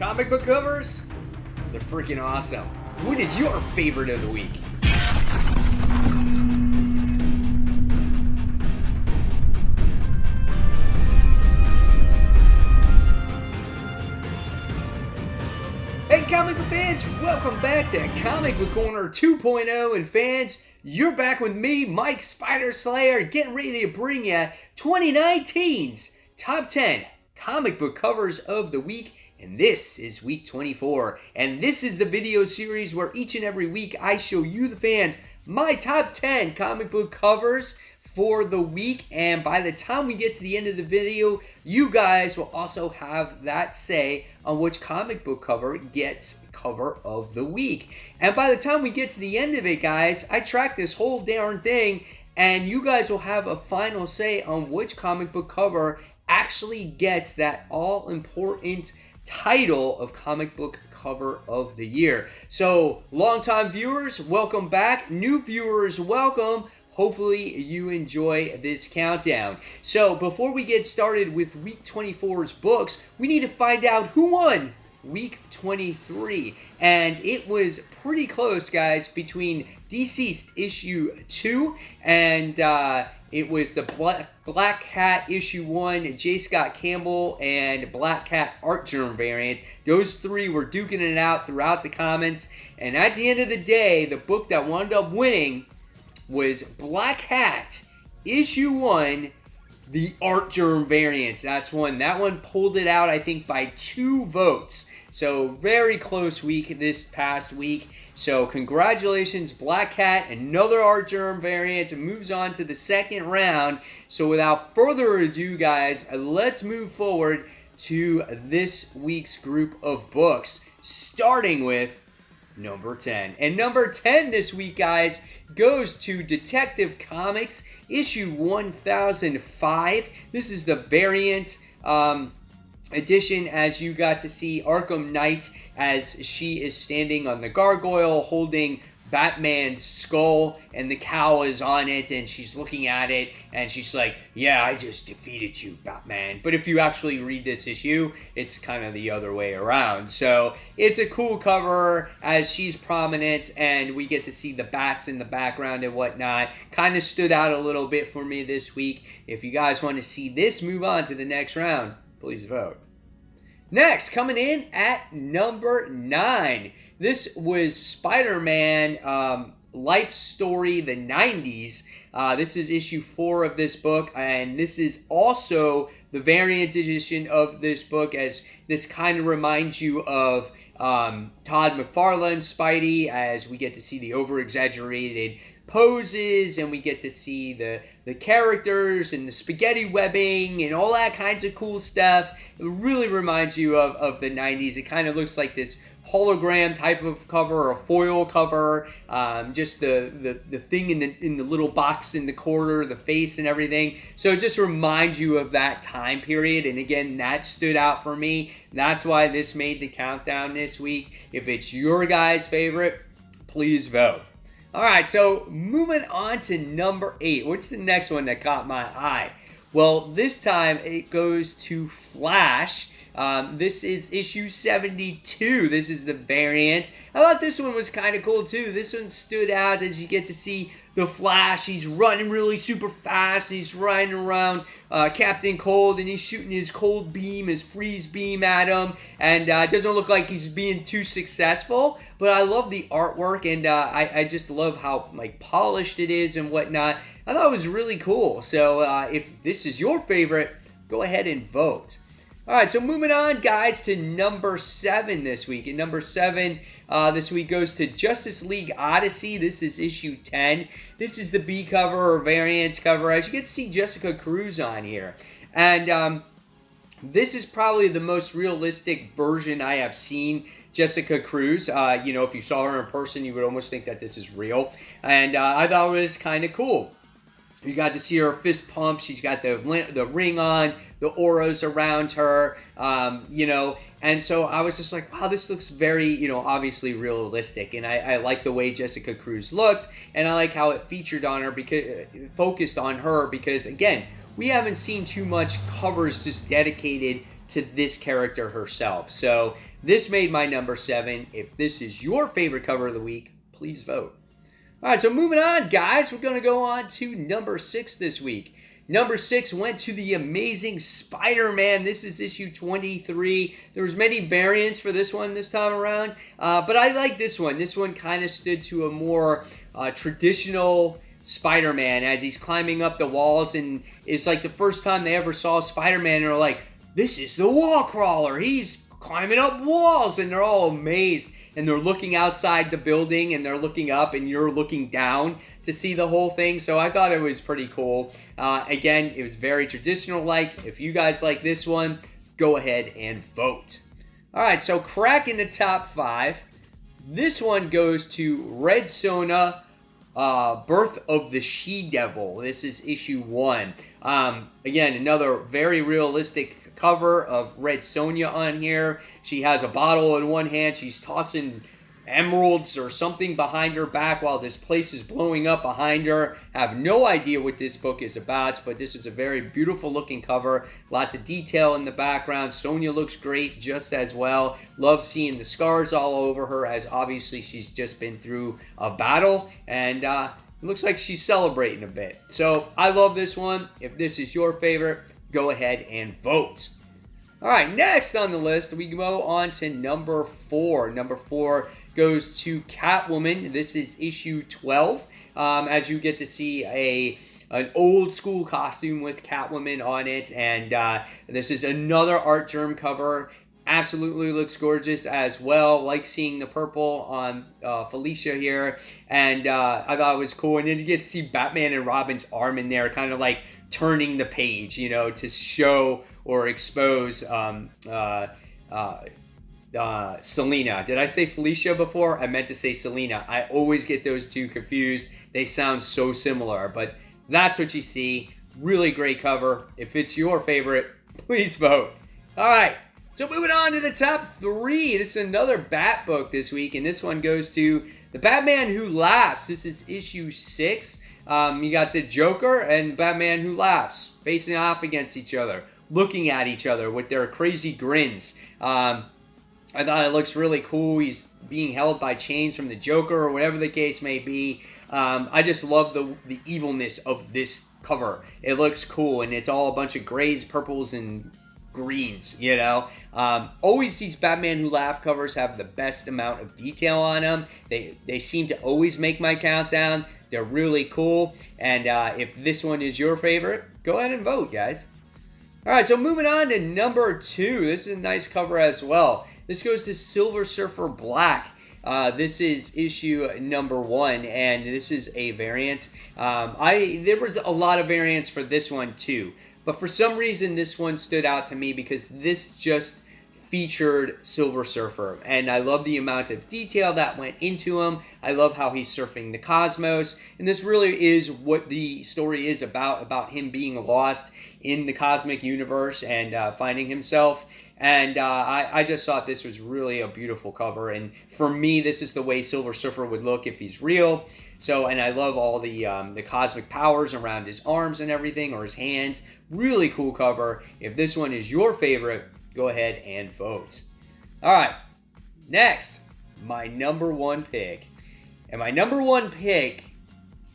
Comic book covers? They're freaking awesome. What is your favorite of the week? Hey comic book fans, welcome back to Comic Book Corner 2.0, and fans, you're back with me, Mike Spider Slayer, getting ready to bring you 2019's Top 10 Comic Book Covers of the Week, and this is week 24, and this is the video series where each and every week I show you, the fans, my top 10 comic book covers for the week, and by the time we get to the end of the video, you guys will also have that say on which comic book cover gets cover of the week. And by the time we get to the end of it, guys, I track this whole darn thing, and you guys will have a final say on which comic book cover actually gets that all-important title of comic book cover of the year. So, longtime viewers, welcome back. New viewers, welcome. Hopefully you enjoy this countdown. So before we get started with week 24's books, we need to find out who won week 23. And it was pretty close, guys, between Deceased issue 2 and it was the Black Cat issue 1, J. Scott Campbell, and Black Cat Artgerm variant. Those three were duking it out throughout the comments. And at the end of the day, the book that wound up winning was Black Hat issue 1, the Artgerm variants. That one pulled it out, I think, by 2 votes. So very close week this past week. So congratulations, Black Cat, another Artgerm variant. It moves on to the second round. So without further ado, guys, let's move forward to this week's group of books, starting with number 10. And number 10 this week, guys, goes to Detective Comics issue 1005. This is the variant edition, as you got to see Arkham Knight as she is standing on the gargoyle holding Batman's skull, and the cowl is on it, and she's looking at it, and she's like, yeah, I just defeated you, Batman. But if you actually read this issue, it's kind of the other way around. So it's a cool cover as she's prominent, and we get to see the bats in the background and whatnot. Kind of stood out a little bit for me this week. If you guys want to see this move on to the next round, please vote. Next, coming in at number 9. This was Spiderman Life Story, the 90s. This is issue 4 of this book, and this is also the variant edition of this book, as this kind of reminds you of Todd McFarlane's Spidey, as we get to see the over-exaggerated poses, and we get to see the characters and the spaghetti webbing and all that kinds of cool stuff. It really reminds you of the 90s. It kind of looks like this hologram type of cover, or a foil cover, just the thing in the little box in the corner, the face and everything. So it just reminds you of that time period, and again, that stood out for me. That's why this made the countdown this week. If it's your guys' favorite, please vote. Alright, so moving on to number 8. What's the next one that caught my eye? Well, this time it goes to Flash. This is issue 72. This is the variant. I thought this one was kind of cool too. This one stood out as you get to see the Flash. He's running really super fast. He's riding around Captain Cold, and he's shooting his cold beam, his freeze beam at him. And it doesn't look like he's being too successful. But I love the artwork, and I just love how polished it is and whatnot. I thought it was really cool. So if this is your favorite, go ahead and vote. Alright, so moving on, guys, to number 7 this week. And number 7 this week goes to Justice League Odyssey. This is issue 10. This is the B cover, or variant cover, as you get to see Jessica Cruz on here. And this is probably the most realistic version I have seen Jessica Cruz. If you saw her in person, you would almost think that this is real. And I thought it was kind of cool. You got to see her fist pump. She's got the ring on, the auras around her, and so I was just like, wow, this looks very, obviously realistic, and I like the way Jessica Cruz looked, and I like how it featured on her, because focused on her, because again, we haven't seen too much covers just dedicated to this character herself. So this made my number 7. If this is your favorite cover of the week, please vote. All right, so moving on, guys, we're going to go on to number 6 this week. Number 6 went to the Amazing Spider-Man. This is issue 23. There was many variants for this one this time around, but I like this one. This one kind of stood to a more traditional Spider-Man as he's climbing up the walls, and it's like the first time they ever saw Spider-Man, and they're like, this is the wall crawler. He's climbing up walls, and they're all amazed, and they're looking outside the building, and they're looking up, and you're looking down to see the whole thing. So I thought it was pretty cool. Again, it was very traditional-like. If you guys like this one, go ahead and vote. All right, so cracking the top 5. This one goes to Red Sonja, Birth of the She-Devil. This is issue 1. Again, another very realistic cover of Red Sonja on here. She has a bottle in one hand. She's tossing emeralds or something behind her back while this place is blowing up behind her. I have no idea what this book is about, but this is a very beautiful looking cover. Lots of detail in the background. Sonja looks great just as well. Love seeing the scars all over her, as obviously she's just been through a battle, and it looks like she's celebrating a bit. So I love this one. If this is your favorite, go ahead and vote. All right, next on the list, we go on to number 4. Number 4 goes to Catwoman. This is issue 12. As you get to see an old school costume with Catwoman on it, and this is another Artgerm cover. Absolutely looks gorgeous as well. Like seeing the purple on Felicia here, and I thought it was cool. And then you get to see Batman and Robin's arm in there, kind of like turning the page, you know, to show or expose Selena. Did I say Felicia before? I meant to say Selena. I always get those two confused. They sound so similar, but that's what you see. Really great cover. If it's your favorite, please vote. All right, so moving on to the top 3. This is another Bat book this week, and this one goes to The Batman Who Laughs. This is issue 6. You got the Joker and Batman Who Laughs facing off against each other, looking at each other with their crazy grins. I thought it looks really cool. He's being held by chains from the Joker or whatever the case may be. I just love the evilness of this cover. It looks cool, and it's all a bunch of grays, purples, and greens, you know. Always these Batman Who Laugh covers have the best amount of detail on them. They seem to always make my countdown. They're really cool, and if this one is your favorite, go ahead and vote, guys. All right, so moving on to number 2. This is a nice cover as well. This goes to Silver Surfer Black. This is issue number 1, and this is a variant. There was a lot of variants for this one too, but for some reason this one stood out to me because this just featured Silver Surfer, and I love the amount of detail that went into him. I love how he's surfing the cosmos, and this really is what the story is about him being lost in the cosmic universe and finding himself. And I just thought this was really a beautiful cover, and for me, this is the way Silver Surfer would look if he's real. So, and I love all the cosmic powers around his arms and everything, or his hands. Really cool cover. If this one is your favorite, go ahead and vote. All right, next, my number 1 pick. And my number 1 pick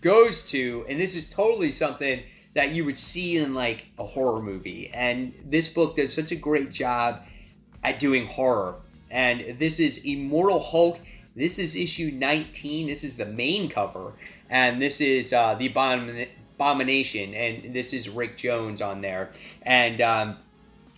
goes to, and this is totally something that you would see in like a horror movie. And this book does such a great job at doing horror. And this is Immortal Hulk. This is issue 19. This is the main cover. And this is the Abomination. And this is Rick Jones on there. And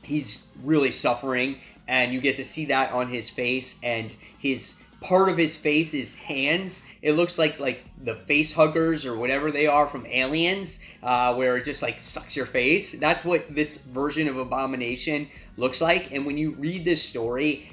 he's really suffering, and you get to see that on his face, and his part of his face is hands. It looks like the face huggers or whatever they are from Aliens, where it just like sucks your face. That's what this version of Abomination looks like. And when you read this story,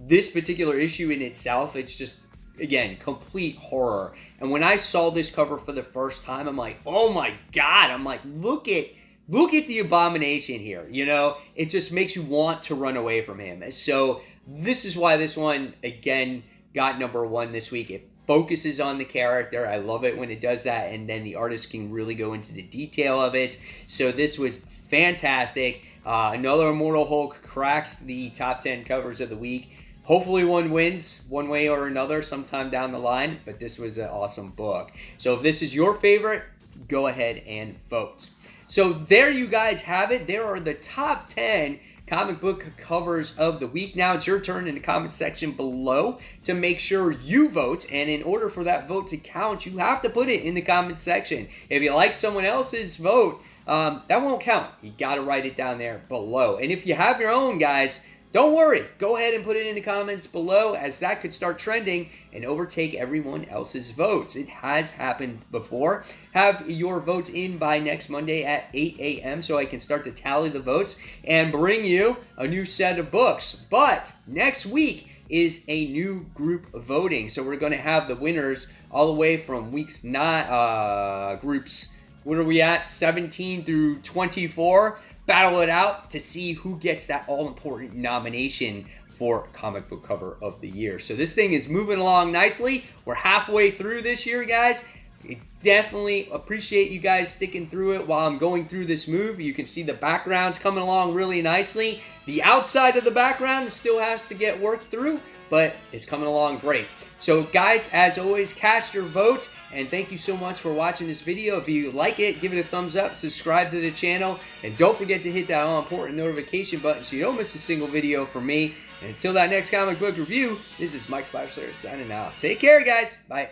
this particular issue in itself, it's just, again, complete horror. And when I saw this cover for the first time, I'm like, oh my God. I'm like, look at the Abomination here, you know? It just makes you want to run away from him. So this is why this one, again, got number 1 this week. It focuses on the character. I love it when it does that, and then the artist can really go into the detail of it. So this was fantastic. Another Immortal Hulk cracks the top 10 covers of the week. Hopefully one wins one way or another sometime down the line, but this was an awesome book. So if this is your favorite, go ahead and vote. So there you guys have it. There are the top 10 comic book covers of the week. Now it's your turn in the comment section below to make sure you vote. And in order for that vote to count, you have to put it in the comment section. If you like someone else's vote, that won't count. You got to write it down there below. And if you have your own, guys, don't worry. Go ahead and put it in the comments below, as that could start trending and overtake everyone else's votes. It has happened before. Have your votes in by next Monday at 8 a.m. so I can start to tally the votes and bring you a new set of books. But next week is a new group voting. So we're going to have the winners all the way from groups, what are we at, 17 through 24. Battle it out to see who gets that all-important nomination for comic book cover of the year. So this thing is moving along nicely. We're halfway through this year, guys. I definitely appreciate you guys sticking through it while I'm going through this move. You can see the background's coming along really nicely. The outside of the background still has to get worked through, but it's coming along great. So guys, as always, cast your vote, and thank you so much for watching this video. If you like it, give it a thumbs up, subscribe to the channel, and don't forget to hit that all-important notification button so you don't miss a single video from me. And until that next comic book review, this is Mike Spiderman signing off. Take care, guys. Bye.